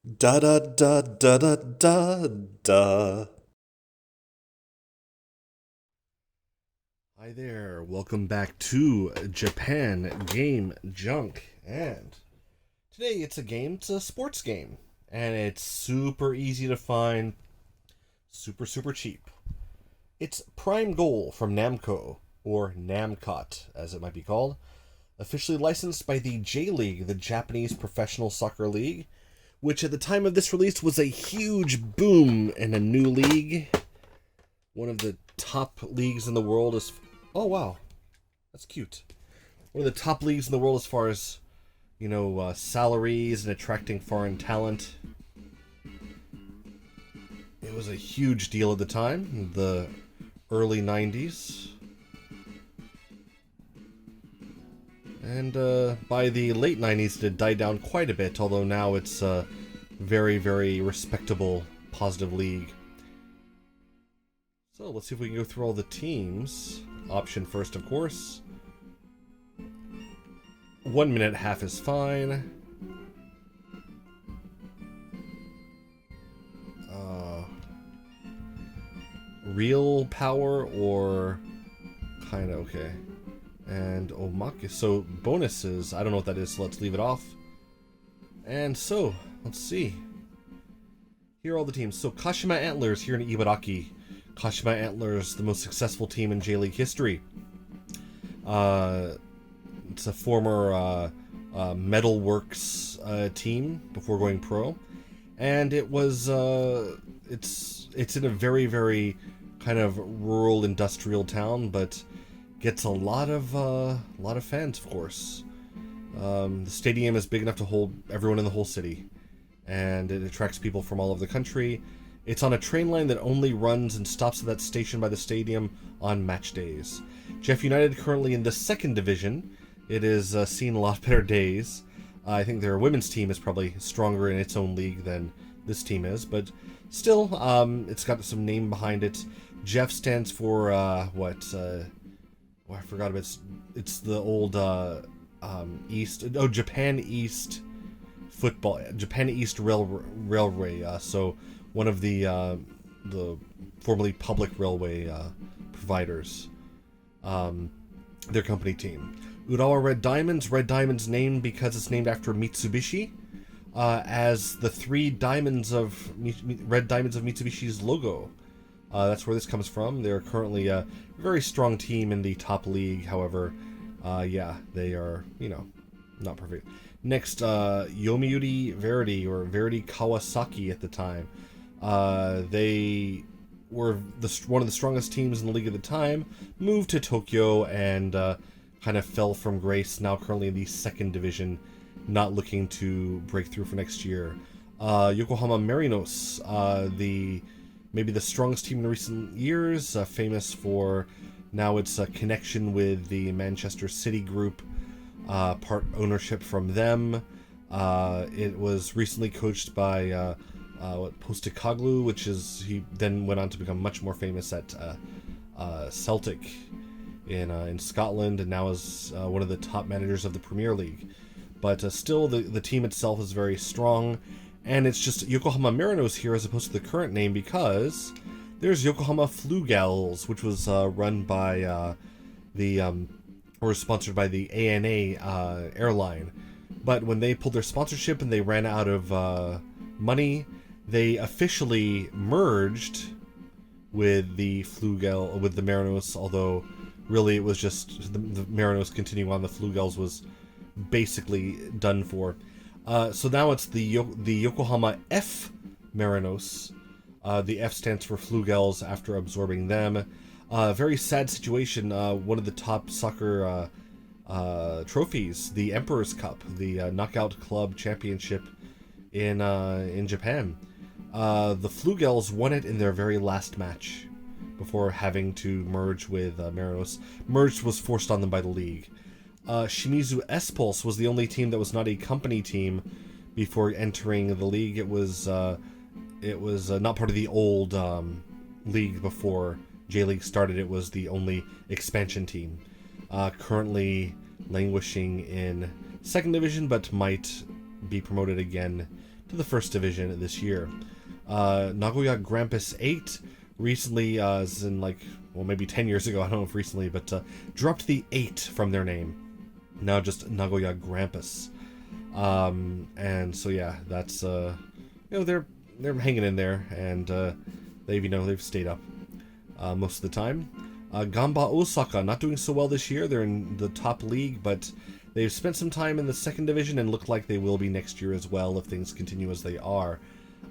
Da da da da da da da. Hi there, welcome back to Japan Game Junk. And today it's a sports game. And it's super easy to find, super cheap. It's Prime Goal from Namco, or Namcot as it might be called. Officially licensed by the J League, the Japanese Professional Soccer League, which at the time of this release was a huge boom in a new league. One of the top leagues in the world is... Oh, wow. That's cute. One of the top leagues in the world as far as, salaries and attracting foreign talent. It was a huge deal at the time, the early 90s. And by the late 90s, it had died down quite a bit, although now it's a very, very respectable, positive league. So let's see if we can go through all the teams. Option first, of course. 1 minute, half is fine. Real power or kind of okay. And Omake, so bonuses, I don't know what that is, so let's leave it off. And so, let's see. Here are all the teams. So Kashima Antlers here in Ibaraki. Kashima Antlers, the most successful team in J-League history. It's a former Metalworks team before going pro. And it was, it's in a very, very kind of rural industrial town, but gets a lot of fans, of course. The stadium is big enough to hold everyone in the whole city, and it attracts people from all over the country. It's on a train line that only runs and stops at that station by the stadium on match days. Jeff United currently in the second division. It is seen a lot better days. I think their women's team is probably stronger in its own league than this team is, but still, it's got some name behind it. Jeff stands for I forgot about it. It's the old Japan East football, Japan East Railway. So one of the formerly public railway providers. Their company team. Urawa Red Diamonds named because it's named after Mitsubishi, as the three diamonds of red diamonds of Mitsubishi's logo. That's where this comes from. They're currently a very strong team in the top league. However, they are, not perfect. Next, Yomiuri Verity, or Verity Kawasaki at the time. They were one of the strongest teams in the league at the time, moved to Tokyo, and kind of fell from grace, now currently in the second division, not looking to break through for next year. Yokohama Marinos, maybe the strongest team in recent years, famous for now its connection with the Manchester City group, part ownership from them. It was recently coached by Postecoglou, he then went on to become much more famous at Celtic in Scotland, and now is one of the top managers of the Premier League. But still, the team itself is very strong. And it's just Yokohama Marinos here as opposed to the current name because there's Yokohama Flugels, which was run by or sponsored by the ANA airline. But when they pulled their sponsorship and they ran out of money, they officially merged with the Marinos, although really it was just the Marinos continuing on. The Flugels was basically done for. So now it's the Yokohama F Marinos. The F stands for Flugels after absorbing them. Very sad situation. One of the top soccer trophies, the Emperor's Cup, the Knockout Club Championship in Japan. The Flugels won it in their very last match before having to merge with Marinos. Merged was forced on them by the league. Shimizu S-Pulse was the only team that was not a company team before entering the league. It was not part of the old league before J-League started. It was the only expansion team. Currently languishing in second division, but might be promoted again to the first division this year. Nagoya Grampus 8 recently, as in like, well, maybe 10 years ago, I don't know if recently, but dropped the 8 from their name. Now just Nagoya Grampus. And so yeah, that's they're hanging in there, and they've stayed up most of the time. Gamba Osaka not doing so well this year. They're in the top league, but they've spent some time in the second division and look like they will be next year as well if things continue as they are.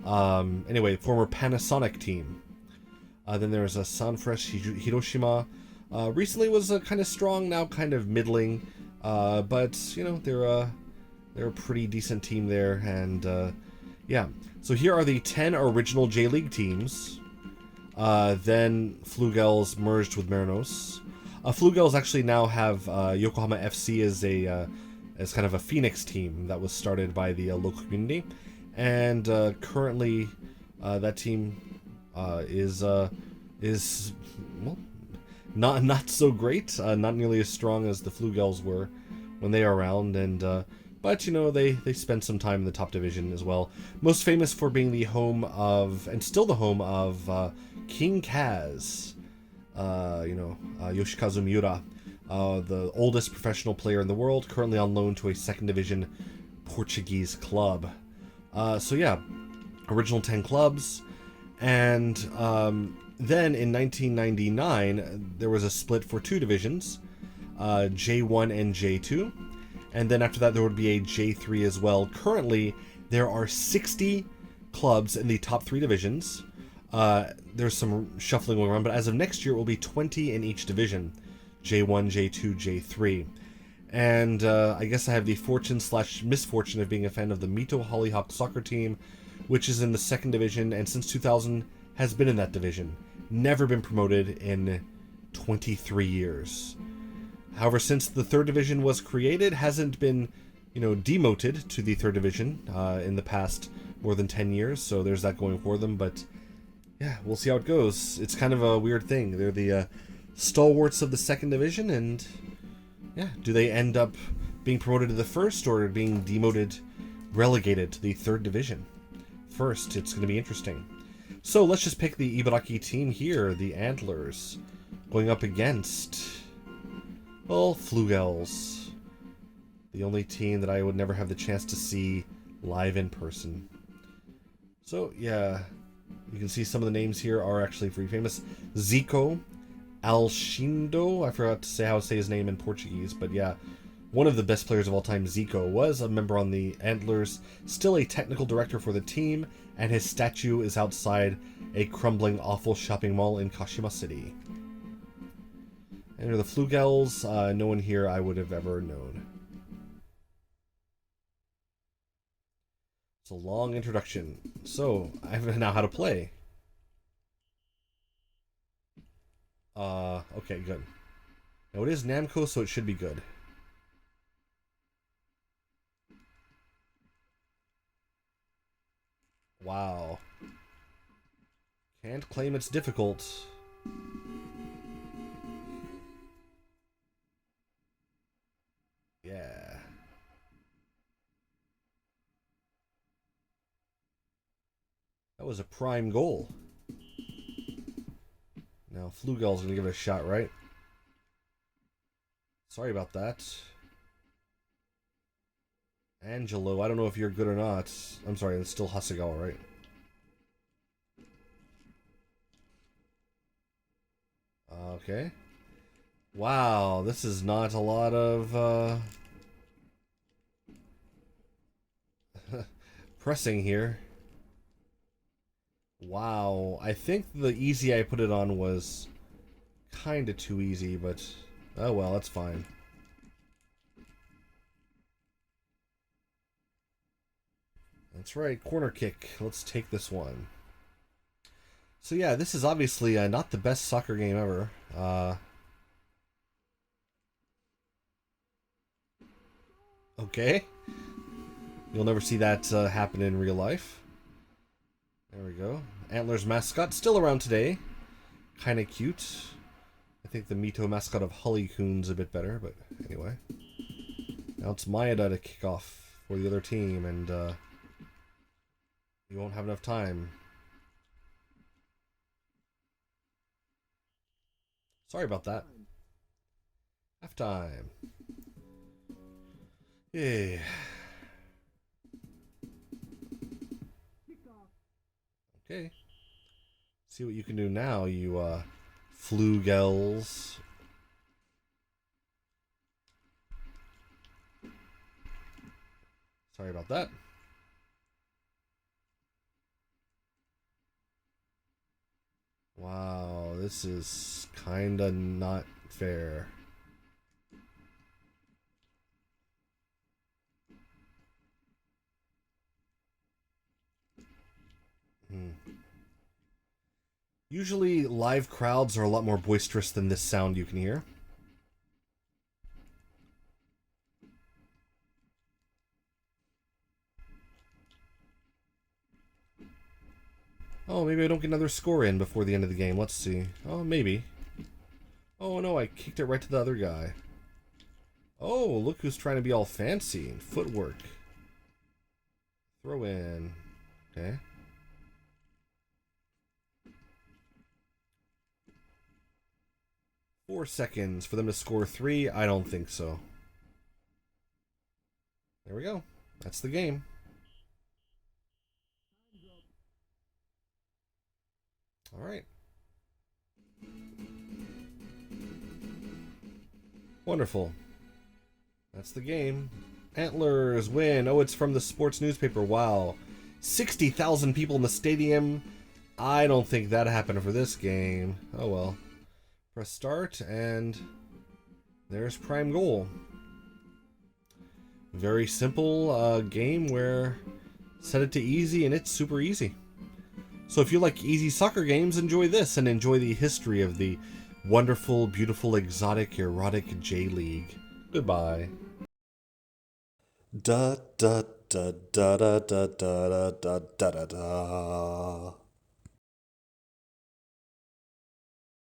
Anyway, former Panasonic team. Then there's a Sanfresh Hiroshima. Recently was kind of strong, now kind of middling, but they're a pretty decent team there, and yeah. So here are the 10 original J-League teams. Then Flugels merged with Marinos. Flugels actually now have Yokohama FC as kind of a Phoenix team that was started by the local community, and currently that team is well, not so great, not nearly as strong as the Flugels were when they are around, and but they spent some time in the top division as well. Most famous for being the home of, and still the home of, King Kaz. Yoshikazu Miura, the oldest professional player in the world, currently on loan to a second division Portuguese club. So yeah, original 10 clubs, and then in 1999 there was a split for 2 divisions, J1 and J2, and then after that there would be a J3 as well. Currently there are 60 clubs in the top 3 divisions. There's some shuffling going around, but as of next year, it will be 20 in each division. J1, J2, J3. And I guess I have the fortune/misfortune of being a fan of the Mito Hollyhock soccer team, which is in the second division, and since 2000 has been in that division. Never been promoted in 23 years. However, since the third division was created, hasn't been, demoted to the third division in the past more than 10 years, so there's that going for them, but yeah, we'll see how it goes. It's kind of a weird thing. They're the stalwarts of the second division, and yeah, do they end up being promoted to the first or being demoted, relegated to the third division? First, it's going to be interesting. So let's just pick the Ibaraki team here, the Antlers, going up against, well, Flugels, the only team that I would never have the chance to see live in person. So yeah, you can see some of the names here are actually pretty famous. Zico Alshindo, I forgot to say how to say his name in Portuguese, but yeah, one of the best players of all time, Zico, was a member on the Antlers, still a technical director for the team, and his statue is outside a crumbling, awful shopping mall in Kashima City. And the Flugels, no one here I would have ever known. It's a long introduction. So, I have now how to play. Okay, good. Now it is Namco, so it should be good. Wow. Can't claim it's difficult. Yeah. That was a prime goal. Now Flugel's gonna give it a shot, right? Sorry about that. Angelo, I don't know if you're good or not. I'm sorry, it's still Hasegawa, right? Okay. Wow, this is not a lot of pressing here. Wow, I think the easy I put it on was kind of too easy, but oh well, that's fine. That's right, corner kick. Let's take this one. So yeah, this is obviously not the best soccer game ever. Okay. You'll never see that happen in real life. There we go. Antlers mascot, still around today. Kind of cute. I think the Mito mascot of Holly-kun's a bit better, but anyway. Now it's Maeda to kick off for the other team, and You won't have enough time. Sorry about that. Half time. Yeah. Okay. See what you can do now, you flugels. Sorry about that. Wow, this is kinda not fair. Usually live crowds are a lot more boisterous than this sound you can hear. Oh, maybe I don't get another score in before the end of the game. Let's see. Oh, maybe. Oh, no, I kicked it right to the other guy. Oh, look who's trying to be all fancy. Footwork. Throw in. Okay. Four seconds for them to score 3. I don't think so. There we go. That's the game. All right. Wonderful. That's the game. Antlers win. Oh, it's from the sports newspaper. Wow. 60,000 people in the stadium. I don't think that happened for this game. Oh, well. Press start, and there's prime goal. Very simple game where set it to easy, and it's super easy. So if you like easy soccer games, enjoy this, and enjoy the history of the wonderful, beautiful, exotic, erotic J-League. Goodbye. Da da da da da da da da da da da.